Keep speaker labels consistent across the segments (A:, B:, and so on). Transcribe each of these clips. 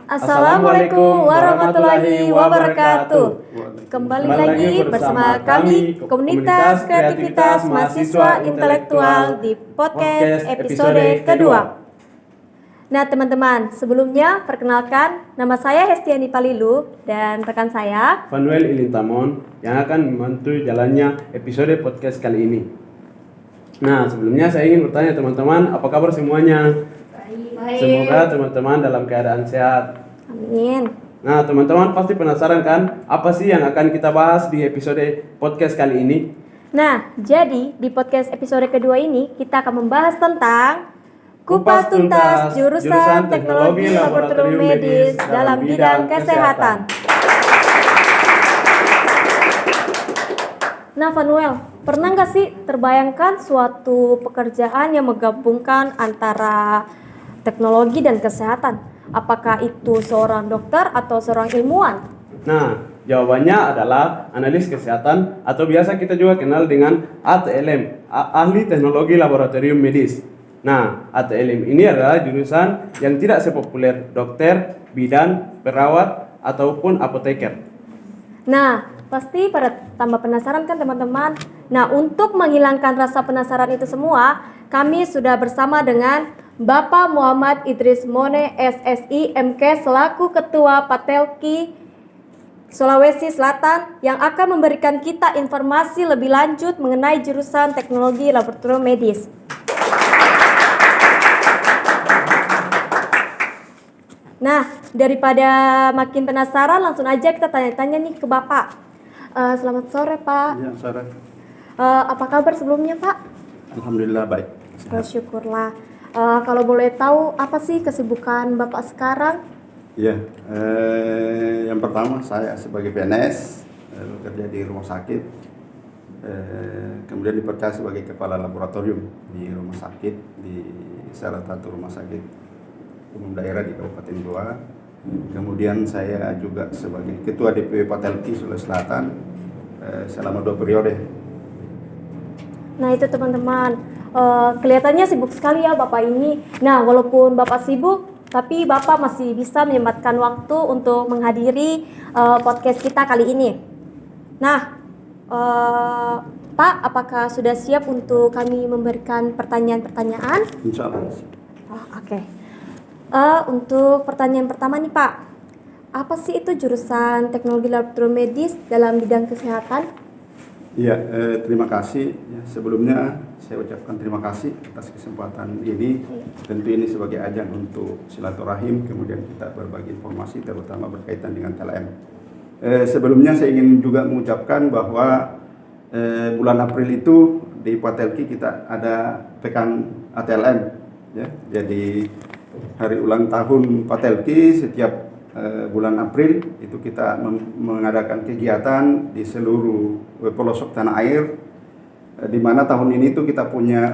A: Assalamualaikum warahmatullahi wabarakatuh. Kembali lagi bersama kami Komunitas Kreativitas Mahasiswa Intelektual di podcast episode kedua. Nah teman-teman, sebelumnya perkenalkan nama saya Hestiani Palilu dan rekan saya
B: Fanuel Ilintamon yang akan membantu jalannya episode podcast kali ini. Nah sebelumnya saya ingin bertanya teman-teman, apa kabar semuanya?
A: Baik.
B: Semoga teman-teman dalam keadaan sehat.
A: Amin.
B: Nah teman-teman pasti penasaran kan apa sih yang akan kita bahas di episode podcast kali ini?
A: Nah, jadi di podcast episode kedua ini kita akan membahas tentang Kupas Tuntas Jurusan Teknologi Laboratorium Medis dalam bidang kesehatan. Nah, Fanuel, pernah nggak sih terbayangkan suatu pekerjaan yang menggabungkan antara teknologi dan kesehatan? Apakah itu seorang dokter atau seorang ilmuwan?
B: Nah, jawabannya adalah analis kesehatan atau biasa kita juga kenal dengan ATLM, Ahli Teknologi Laboratorium Medis. Nah, ATLM ini adalah jurusan yang tidak sepopuler dokter, bidan, perawat, ataupun apoteker.
A: Nah, pasti pada tambah penasaran kan teman-teman? Nah, untuk menghilangkan rasa penasaran itu semua, kami sudah bersama dengan Bapak Muhammad Idris Mone SSI MK selaku Ketua Patelki Sulawesi Selatan yang akan memberikan kita informasi lebih lanjut mengenai jurusan Teknologi Laboratorium Medis. Nah, daripada makin penasaran, langsung aja kita tanya-tanya nih ke Bapak. Selamat sore Pak.
C: Ya, sore.
A: Apa kabar sebelumnya Pak?
C: Alhamdulillah baik.
A: Syukurlah. Kalau boleh tahu apa sih kesibukan Bapak sekarang?
C: Iya, yang pertama saya sebagai PNS bekerja di rumah sakit, kemudian dipercaya sebagai kepala laboratorium di rumah sakit di salah satu rumah sakit umum daerah di Kabupaten Goa. Kemudian saya juga sebagai ketua DPW Patelki Sulawesi Selatan selama 2 periode.
A: Nah itu teman-teman. Kelihatannya sibuk sekali ya Bapak ini. Nah, walaupun Bapak sibuk, tapi Bapak masih bisa menyempatkan waktu untuk menghadiri podcast kita kali ini. Nah, Pak, apakah sudah siap untuk kami memberikan pertanyaan-pertanyaan?
C: Insya Allah.
A: Oke. Untuk pertanyaan pertama nih Pak, apa sih itu jurusan Teknologi Laboratorium Medis dalam bidang kesehatan?
C: Iya, terima kasih. Ya, sebelumnya saya ucapkan terima kasih atas kesempatan ini. Tentu ini sebagai ajang untuk silaturahim, kemudian kita berbagi informasi terutama berkaitan dengan TLM. Sebelumnya saya ingin juga mengucapkan bahwa bulan April itu di Patelki kita ada pekan ATLM. Ya, jadi hari ulang tahun Patelki setiap bulan April itu kita mengadakan kegiatan di seluruh pelosok tanah air, di mana tahun ini tuh kita punya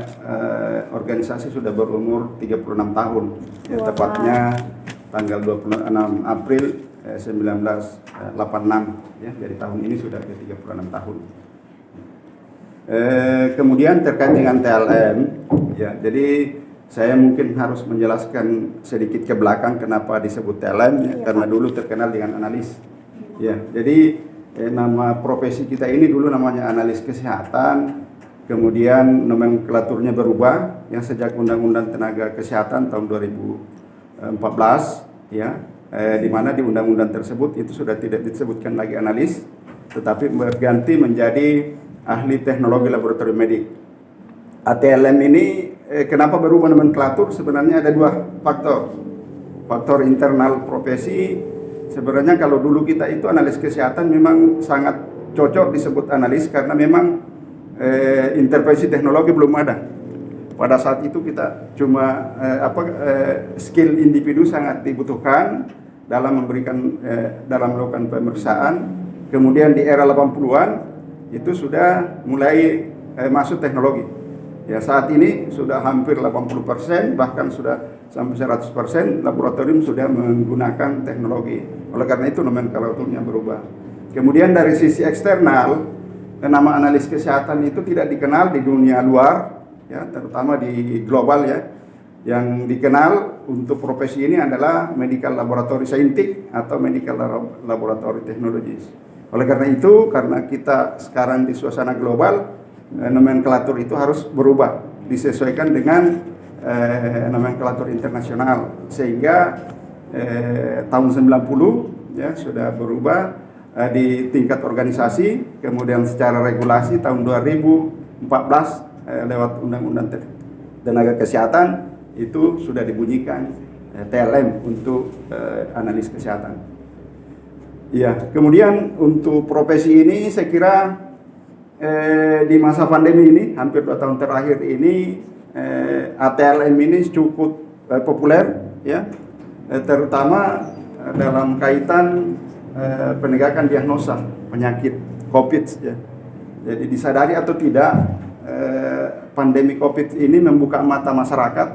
C: organisasi sudah berumur 36 tahun, ya, tepatnya tanggal 26 April 1986, ya, jadi tahun ini sudah ke 36 tahun. Kemudian terkait dengan TLM, ya, jadi saya mungkin harus menjelaskan sedikit ke belakang kenapa disebut TLM, ya, karena dulu terkenal dengan analis. Ya, jadi nama profesi kita ini dulu namanya analis kesehatan, kemudian nomenklaturnya berubah yang sejak Undang-Undang Tenaga Kesehatan tahun 2014, ya, di mana di undang-undang tersebut itu sudah tidak disebutkan lagi analis, tetapi berganti menjadi ahli teknologi laboratorium medik. ATLM ini kenapa berubah nomenklatur? Sebenarnya ada 2 faktor. Faktor internal profesi, sebenarnya kalau dulu kita itu analis kesehatan memang sangat cocok disebut analis karena memang intervensi teknologi belum ada. Pada saat itu kita cuma skill individu sangat dibutuhkan dalam memberikan dalam melakukan pemeriksaan. Kemudian di era 80-an itu sudah mulai masuk teknologi. Ya, saat ini sudah hampir 80%, bahkan sudah sampai 100% laboratorium sudah menggunakan teknologi. Oleh karena itu nomenklaturnya berubah. Kemudian dari sisi eksternal, nama analis kesehatan itu tidak dikenal di dunia luar, ya, terutama di global ya. Yang dikenal untuk profesi ini adalah medical laboratory scientist atau medical laboratory technologies. Oleh karena itu, karena kita sekarang di suasana global, nomenklatur itu harus berubah, disesuaikan dengan nomenklatur internasional, sehingga tahun 90 ya sudah berubah di tingkat organisasi, kemudian secara regulasi tahun 2014 lewat Undang-Undang Tenaga Kesehatan itu sudah dibunyikan TLM untuk analis kesehatan. Ya, kemudian untuk profesi ini saya kira di masa pandemi ini hampir 2 tahun terakhir ini ATLM ini cukup populer ya, terutama dalam kaitan penegakan diagnosa penyakit COVID ya. Jadi disadari atau tidak, pandemi COVID ini membuka mata masyarakat,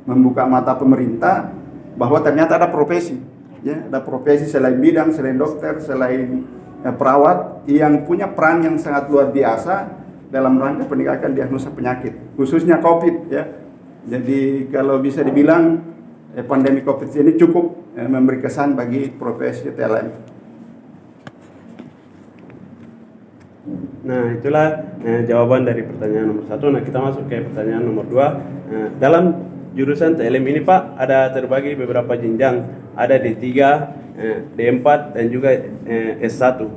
C: membuka mata pemerintah bahwa ternyata ada profesi ya, ada profesi selain bidang, selain dokter, selain perawat yang punya peran yang sangat luar biasa dalam rangka penegakan diagnosa penyakit, khususnya COVID ya. Jadi kalau bisa dibilang pandemi COVID ini cukup memberi kesan bagi profesi TLM.
B: Nah, itulah jawaban dari pertanyaan nomor 1. Nah, kita masuk ke pertanyaan nomor 2. Dalam jurusan TLM ini Pak, ada terbagi beberapa jenjang, ada D3, D4 dan juga S1.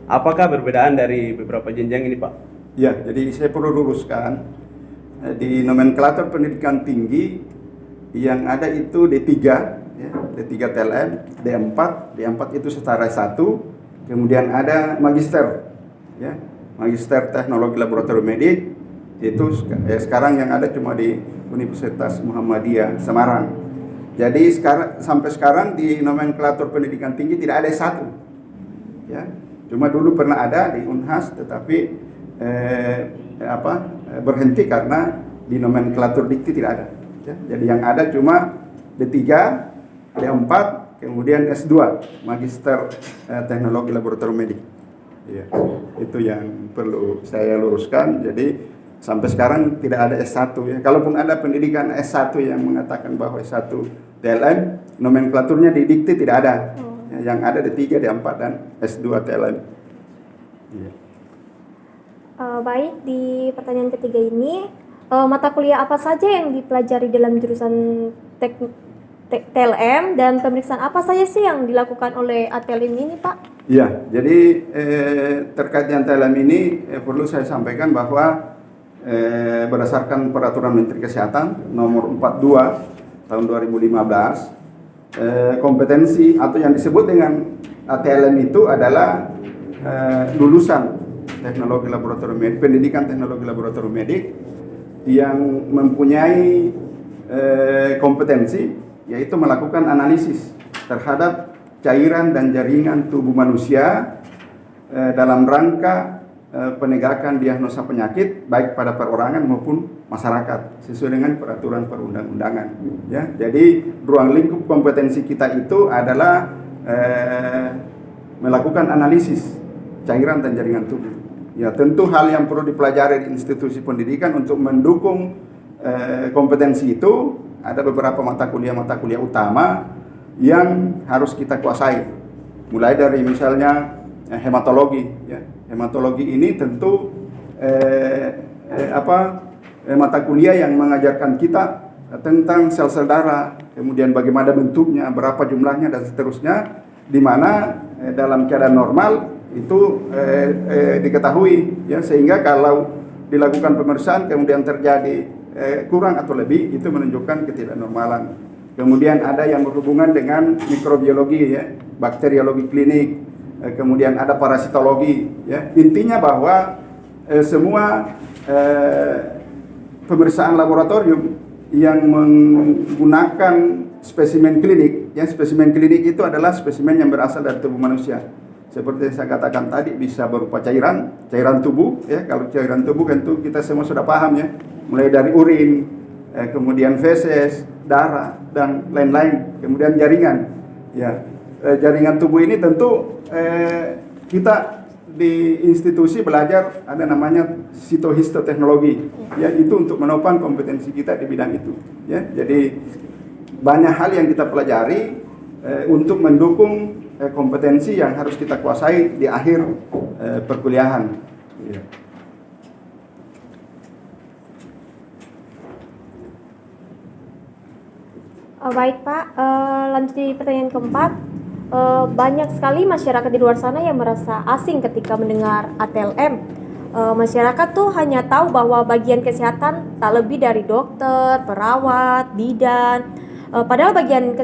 B: Apakah perbedaan dari beberapa jenjang ini Pak?
C: Ya, jadi saya perlu luruskan, di nomenklatur pendidikan tinggi yang ada itu D3 ya, D3 TLM, D4 itu setara S1, kemudian ada magister ya, magister teknologi laboratorium medik, itu sekarang yang ada cuma di Universitas Muhammadiyah Semarang. Jadi sampai sekarang di nomenklatur pendidikan tinggi tidak ada S1 ya, cuma dulu pernah ada di Unhas, tetapi berhenti karena di nomenklatur dikti tidak ada ya. Jadi yang ada cuma D3, D4, kemudian S2 magister teknologi laboratorium medik. Ya, itu yang perlu saya luruskan. Jadi sampai sekarang tidak ada S1 ya. Kalaupun ada pendidikan S1 yang mengatakan bahwa S1 TLM, nomenklaturnya di dikti tidak ada. Ya, yang ada D3, D4 dan S2 TLM. Ya.
A: Baik, di pertanyaan ketiga ini, mata kuliah apa saja yang dipelajari dalam jurusan TLM dan pemeriksaan apa saja sih yang dilakukan oleh ATLM ini Pak?
C: Ya, jadi terkait dengan TLM ini perlu saya sampaikan bahwa berdasarkan Peraturan Menteri Kesehatan Nomor 42 Tahun 2015, kompetensi atau yang disebut dengan ATLM itu adalah lulusan teknologi laboratorium medik, pendidikan teknologi laboratorium medik yang mempunyai kompetensi yaitu melakukan analisis terhadap cairan dan jaringan tubuh manusia dalam rangka penegakan diagnosa penyakit baik pada perorangan maupun masyarakat sesuai dengan peraturan perundang-undangan ya. Jadi ruang lingkup kompetensi kita itu adalah melakukan analisis cairan dan jaringan tubuh. Ya, tentu hal yang perlu dipelajari di institusi pendidikan untuk mendukung kompetensi itu ada beberapa mata kuliah utama yang harus kita kuasai. Mulai dari misalnya hematologi ya. Hematologi ini tentu mata kuliah yang mengajarkan kita tentang sel-sel darah, kemudian bagaimana bentuknya, berapa jumlahnya dan seterusnya, di mana dalam keadaan normal itu diketahui ya, sehingga kalau dilakukan pemeriksaan kemudian terjadi kurang atau lebih, itu menunjukkan ketidaknormalan. Kemudian ada yang berhubungan dengan mikrobiologi ya, bakteriologi klinik, kemudian ada parasitologi ya. Intinya bahwa semua pemeriksaan laboratorium yang menggunakan spesimen klinik ya, spesimen klinik itu adalah spesimen yang berasal dari tubuh manusia. Seperti yang saya katakan tadi, bisa berupa cairan tubuh ya. Kalau cairan tubuh tentu kita semua sudah paham ya, mulai dari urin, kemudian feses, darah dan lain-lain, kemudian jaringan ya. Jaringan tubuh ini tentu kita di institusi belajar ada namanya psikohistoteknologi, ya itu untuk menopang kompetensi kita di bidang itu. Ya, jadi banyak hal yang kita pelajari untuk mendukung kompetensi yang harus kita kuasai di akhir perkuliahan. Ya.
A: Baik Pak, lanjut di pertanyaan keempat. Banyak sekali masyarakat di luar sana yang merasa asing ketika mendengar ATLM. Masyarakat tuh hanya tahu bahwa bagian kesehatan tak lebih dari dokter, perawat, bidan. Padahal bagian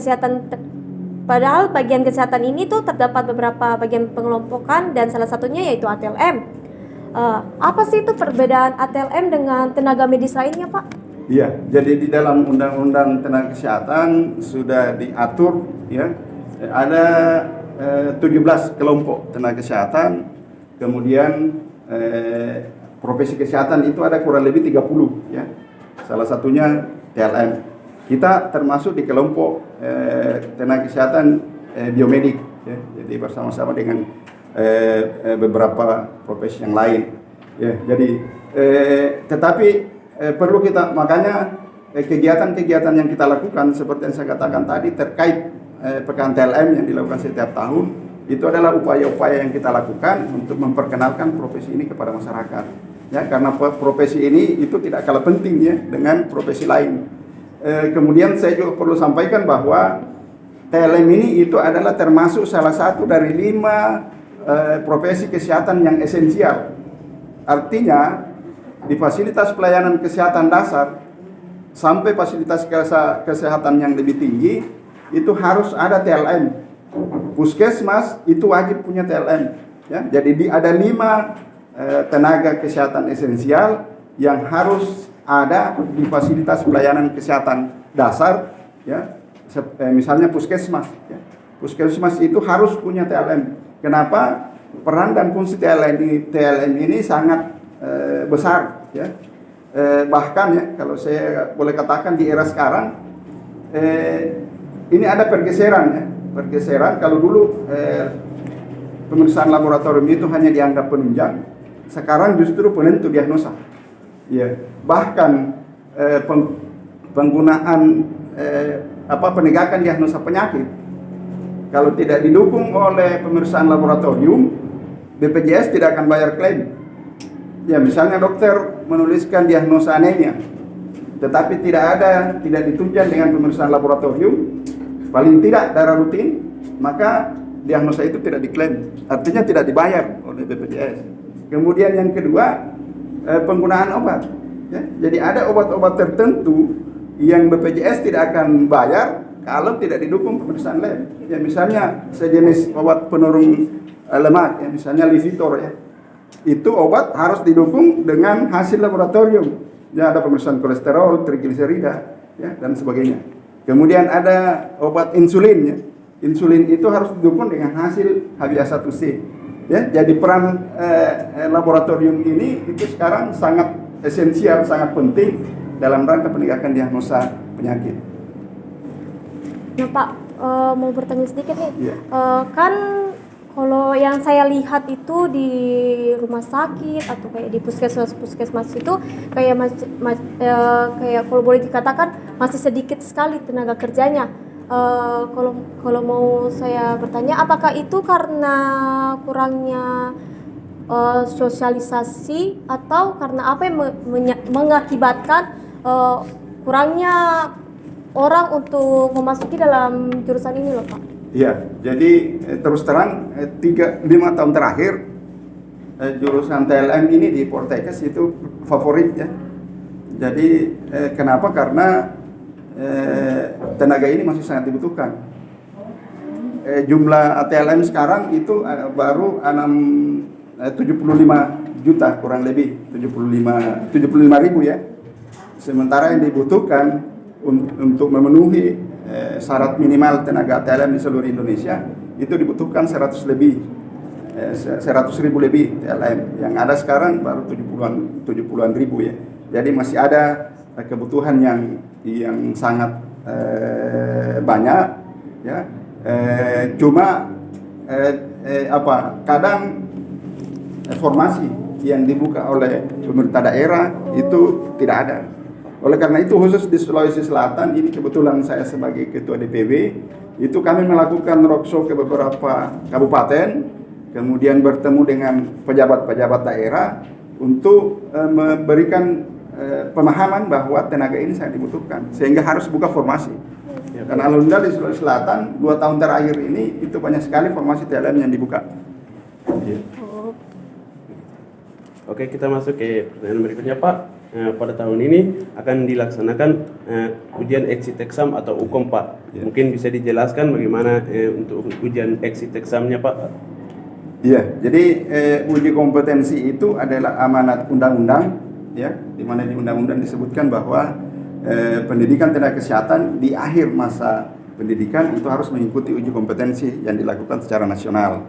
A: kesehatan ini tuh terdapat beberapa bagian pengelompokan dan salah satunya yaitu ATLM. Apa sih itu perbedaan ATLM dengan tenaga medis lainnya, Pak?
C: Iya, jadi di dalam Undang-Undang Tenaga Kesehatan sudah diatur, ya, ada 17 kelompok tenaga kesehatan, kemudian profesi kesehatan itu ada kurang lebih 30, ya. Salah satunya TLM. Kita termasuk di kelompok tenaga kesehatan biomedik, ya. Jadi bersama-sama dengan beberapa profesi yang lain, ya. Jadi tetapi perlu kita, makanya kegiatan-kegiatan yang kita lakukan seperti yang saya katakan tadi terkait pekan TLM yang dilakukan setiap tahun, itu adalah upaya-upaya yang kita lakukan untuk memperkenalkan profesi ini kepada masyarakat, ya, karena profesi ini itu tidak kalah penting, ya, dengan profesi lain. Kemudian saya juga perlu sampaikan bahwa TLM ini itu adalah termasuk salah satu dari 5 profesi kesehatan yang esensial. Artinya di fasilitas pelayanan kesehatan dasar sampai fasilitas kesehatan yang lebih tinggi itu harus ada TLM. Puskesmas itu wajib punya TLM, ya. Jadi ada 5 tenaga kesehatan esensial yang harus ada di fasilitas pelayanan kesehatan dasar, ya. Misalnya puskesmas, ya. Puskesmas itu harus punya TLM. Kenapa? Peran dan fungsi TLM ini sangat besar, ya. Bahkan, ya, kalau saya boleh katakan di era sekarang ini ada pergeseran, ya. Pergeseran, kalau dulu pemeriksaan laboratorium itu hanya dianggap penunjang, sekarang justru penentu diagnosa, ya. Bahkan penggunaan penegakan diagnosa penyakit kalau tidak didukung oleh pemeriksaan laboratorium, BPJS tidak akan bayar klaim. Ya, misalnya dokter menuliskan diagnosa anemia, tetapi tidak ditunjang dengan pemeriksaan laboratorium, paling tidak darah rutin, maka diagnosa itu tidak diklaim, artinya tidak dibayar oleh BPJS. Kemudian yang kedua, penggunaan obat, ya. Jadi ada obat-obat tertentu yang BPJS tidak akan bayar kalau tidak didukung pemeriksaan lab. Ya, misalnya sejenis obat penurun lemak, ya, misalnya Lipitor, ya. Itu obat harus didukung dengan hasil laboratorium. Ya, ada pemeriksaan kolesterol, trigliserida, ya, dan sebagainya. Kemudian ada obat insulin, ya. Insulin itu harus didukung dengan hasil HbA1c. Ya, jadi peran laboratorium ini itu sekarang sangat esensial, sangat penting dalam rangka penegakan diagnosa penyakit.
A: Nah Pak, mau bertanya sedikit nih.
C: Iya.
A: Kan kalau yang saya lihat itu di rumah sakit atau kayak di puskesmas itu kayak kayak kalau boleh dikatakan masih sedikit sekali tenaga kerjanya. Kalau mau saya bertanya, apakah itu karena kurangnya sosialisasi atau karena apa yang mengakibatkan kurangnya orang untuk memasuki dalam jurusan ini loh Pak?
C: Iya, jadi terus terang 5 tahun terakhir jurusan TLM ini di Poltekkes itu favorit, ya. Jadi kenapa? Karena tenaga ini masih sangat dibutuhkan. Jumlah TLM sekarang itu baru 75 juta kurang lebih, 75 ribu, ya. Sementara yang dibutuhkan untuk memenuhi syarat minimal tenaga TLM di seluruh Indonesia itu dibutuhkan 100 ribu lebih TLM. Yang ada sekarang baru 70-an ribu, ya. Jadi masih ada kebutuhan yang sangat banyak, ya. Cuma kadang formasi yang dibuka oleh pemerintah daerah itu tidak ada. Oleh karena itu khusus di Sulawesi Selatan ini kebetulan saya sebagai ketua DPW itu kami melakukan roadshow ke beberapa kabupaten, kemudian bertemu dengan pejabat-pejabat daerah untuk memberikan pemahaman bahwa tenaga ini sangat dibutuhkan sehingga harus buka formasi. Dan alhamdulillah di Sulawesi Selatan 2 tahun terakhir ini itu banyak sekali formasi TLM yang dibuka.
B: Oke, kita masuk ke pertanyaan berikutnya, Pak. Pada tahun ini akan dilaksanakan ujian exit exam atau UKOM, Pak. Mungkin bisa dijelaskan bagaimana untuk ujian exit examnya, Pak?
C: Iya, jadi uji kompetensi itu adalah amanat undang-undang, ya, di mana di undang-undang disebutkan bahwa pendidikan tenaga kesehatan di akhir masa pendidikan itu harus mengikuti uji kompetensi yang dilakukan secara nasional.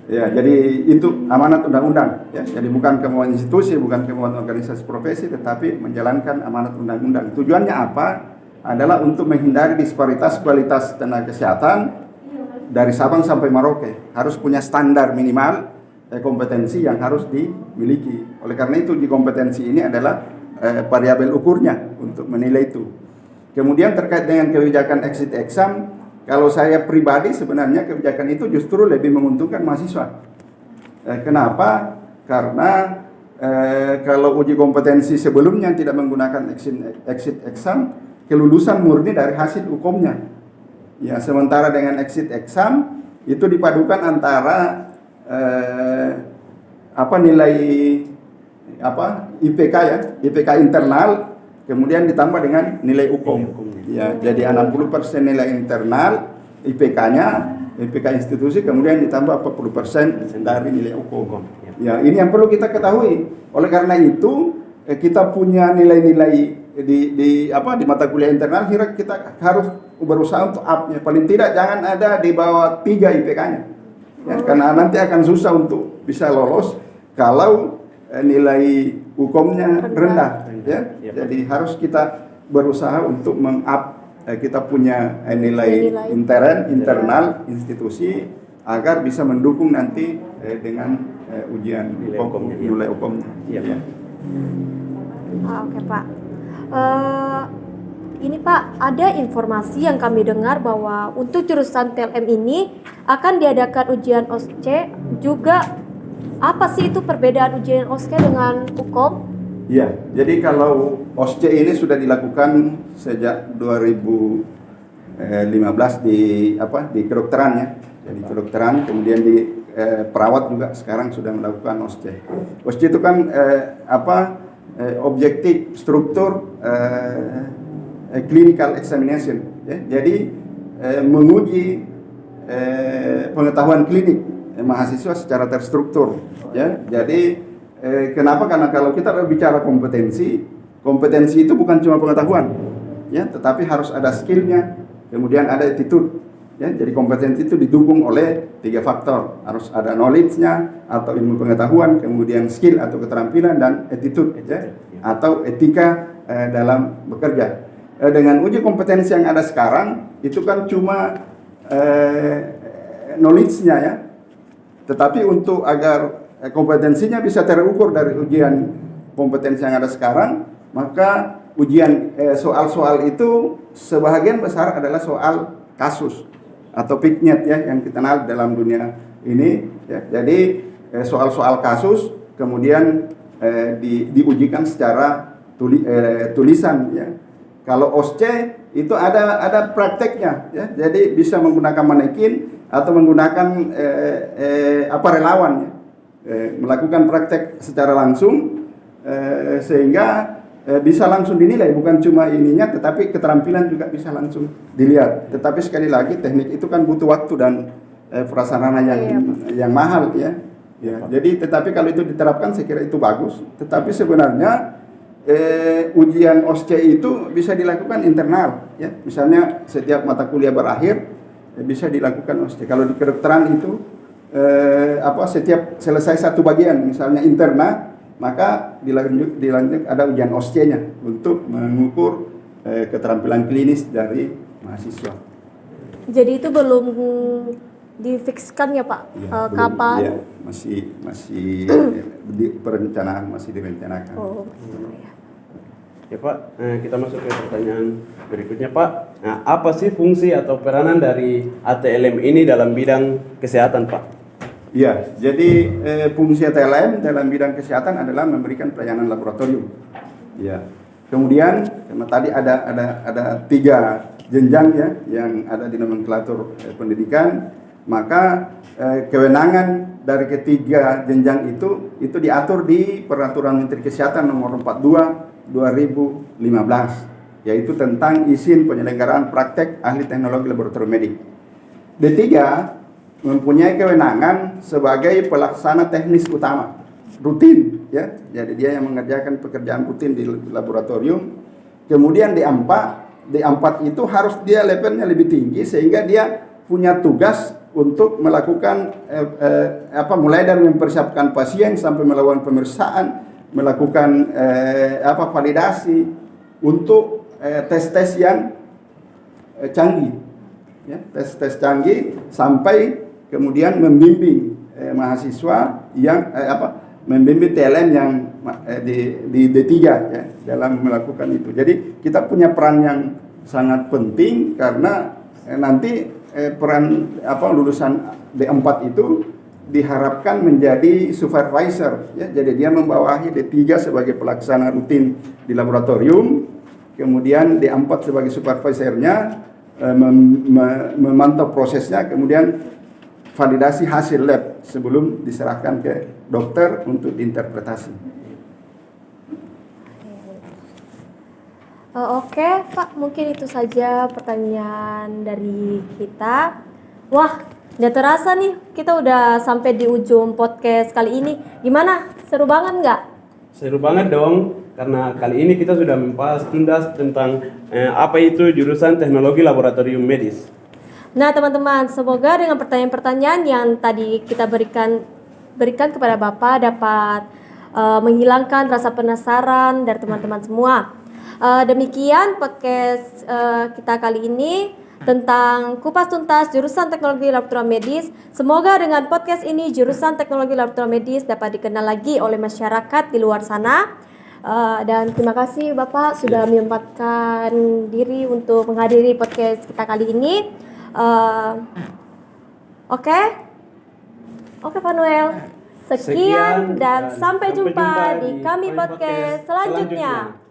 C: Ya, jadi itu amanat undang-undang, ya. Jadi bukan kemauan institusi, bukan kemauan organisasi profesi, tetapi menjalankan amanat undang-undang. Tujuannya apa? Adalah untuk menghindari disparitas kualitas tenaga kesehatan dari Sabang sampai Merauke. Harus punya standar minimal kompetensi yang harus dimiliki. Oleh karena itu uji kompetensi ini adalah variabel ukurnya untuk menilai itu. Kemudian terkait dengan kebijakan exit exam, kalau saya pribadi sebenarnya kebijakan itu justru lebih menguntungkan mahasiswa. Kenapa? Karena kalau uji kompetensi sebelumnya tidak menggunakan exit exam, kelulusan murni dari hasil hukumnya. Ya, sementara dengan exit exam itu dipadukan antara nilai IPK ya, IPK internal, kemudian ditambah dengan nilai hukum. Ya, jadi 60% nilai internal IPK-nya, IPK institusi, kemudian ditambah 40% dari nilai hukum. Ya, ini yang perlu kita ketahui. Oleh karena itu, kita punya nilai-nilai di mata kuliah internal, kita harus berusaha untuk up-nya. Paling tidak jangan ada di bawah 3 IPK-nya. Ya, karena nanti akan susah untuk bisa lolos kalau nilai hukumnya rendah. Ya. Jadi harus kita berusaha untuk meng-up kita punya nilai internal institusi agar bisa mendukung nanti dengan ujian nilai hukumnya. Ya.
A: Oke, Pak. Ini Pak, ada informasi yang kami dengar bahwa untuk jurusan TLM ini akan diadakan ujian OSCE juga. Apa sih itu perbedaan ujian OSCE dengan UKOM?
C: Ya, jadi kalau OSCE ini sudah dilakukan sejak 2015 di kedokteran ya. Jadi kedokteran, kemudian di perawat juga sekarang sudah melakukan OSCE. OSCE itu kan objektif struktur clinical examination ya. Jadi menguji pengetahuan klinik mahasiswa secara terstruktur ya. Jadi kenapa? Karena kalau kita berbicara kompetensi itu bukan cuma pengetahuan ya, tetapi harus ada skillnya, kemudian ada attitude ya. Jadi kompetensi itu didukung oleh 3 faktor, harus ada knowledge-nya atau ilmu pengetahuan, kemudian skill atau keterampilan, dan attitude ya, atau etika dalam bekerja. Dengan uji kompetensi yang ada sekarang itu kan cuma knowledge-nya ya, tetapi untuk agar kompetensinya bisa terukur dari ujian kompetensi yang ada sekarang, maka ujian soal-soal itu sebahagian besar adalah soal kasus atau piknyet ya, yang kita kenal dalam dunia ini ya. Jadi soal-soal kasus kemudian diujikan secara tulisan ya. Kalau OSCE itu ada prakteknya ya. Jadi bisa menggunakan manekin atau menggunakan relawan ya. Melakukan praktek secara langsung sehingga bisa langsung dinilai, bukan cuma ininya tetapi keterampilan juga bisa langsung dilihat. Tetapi sekali lagi teknik itu kan butuh waktu dan prasarana yang mahal ya. Ya, jadi tetapi kalau itu diterapkan saya kira itu bagus. Tetapi sebenarnya ujian OSCE itu bisa dilakukan internal ya. Misalnya setiap mata kuliah berakhir bisa dilakukan OSCE. Kalau di kedokteran itu setiap selesai satu bagian misalnya interna, maka dilanjut ada ujian OSCE-nya untuk mengukur keterampilan klinis dari mahasiswa.
A: Jadi itu belum difikskan ya Pak,
C: Ya, belum,
A: kapan?
C: ya, masih perencanaan, masih direncanakan.
A: Oh, ya.
B: Ya Pak, kita masuk ke pertanyaan berikutnya Pak. Nah, apa sih fungsi atau peranan dari ATLM ini dalam bidang kesehatan Pak?
C: Ya, jadi fungsi ATLM dalam bidang kesehatan adalah memberikan pelayanan laboratorium. Ya, kemudian karena tadi ada 3 jenjang ya yang ada di nomenklatur pendidikan, maka kewenangan dari ketiga jenjang itu diatur di Peraturan Menteri Kesehatan Nomor 42 2015, yaitu tentang izin penyelenggaraan praktek ahli teknologi laboratorium medik. D3 mempunyai kewenangan sebagai pelaksana teknis utama rutin ya. Jadi dia yang mengerjakan pekerjaan rutin di laboratorium. Kemudian D4 itu harus dia levelnya lebih tinggi sehingga dia punya tugas untuk melakukan mulai dari mempersiapkan pasien sampai melakukan pemeriksaan, melakukan validasi untuk tes-tes yang canggih ya, tes-tes canggih sampai kemudian membimbing mahasiswa yang membimbing TLM yang di D3 ya dalam melakukan itu. Jadi kita punya peran yang sangat penting karena nanti peran lulusan D4 itu diharapkan menjadi supervisor ya. Jadi dia membawahi D3 sebagai pelaksana rutin di laboratorium, kemudian D4 sebagai supervisornya memantau prosesnya, kemudian validasi hasil lab sebelum diserahkan ke dokter untuk diinterpretasi.
A: Oke Pak, mungkin itu saja pertanyaan dari kita. Wah, nggak terasa nih kita udah sampai di ujung podcast kali ini. Gimana? Seru banget nggak?
B: Seru banget dong, karena kali ini kita sudah membahas tuntas tentang apa itu jurusan teknologi laboratorium medis.
A: Nah teman-teman, semoga dengan pertanyaan-pertanyaan yang tadi kita berikan kepada Bapak dapat menghilangkan rasa penasaran dari teman-teman semua. Demikian podcast kita kali ini tentang kupas tuntas jurusan teknologi laboratorium medis. Semoga dengan podcast ini jurusan teknologi laboratorium medis dapat dikenal lagi oleh masyarakat di luar sana. Dan terima kasih Bapak sudah menyempatkan diri untuk menghadiri podcast kita kali ini. Oke Pak Noel. Sekian dan sampai jumpa di kami podcast selanjutnya.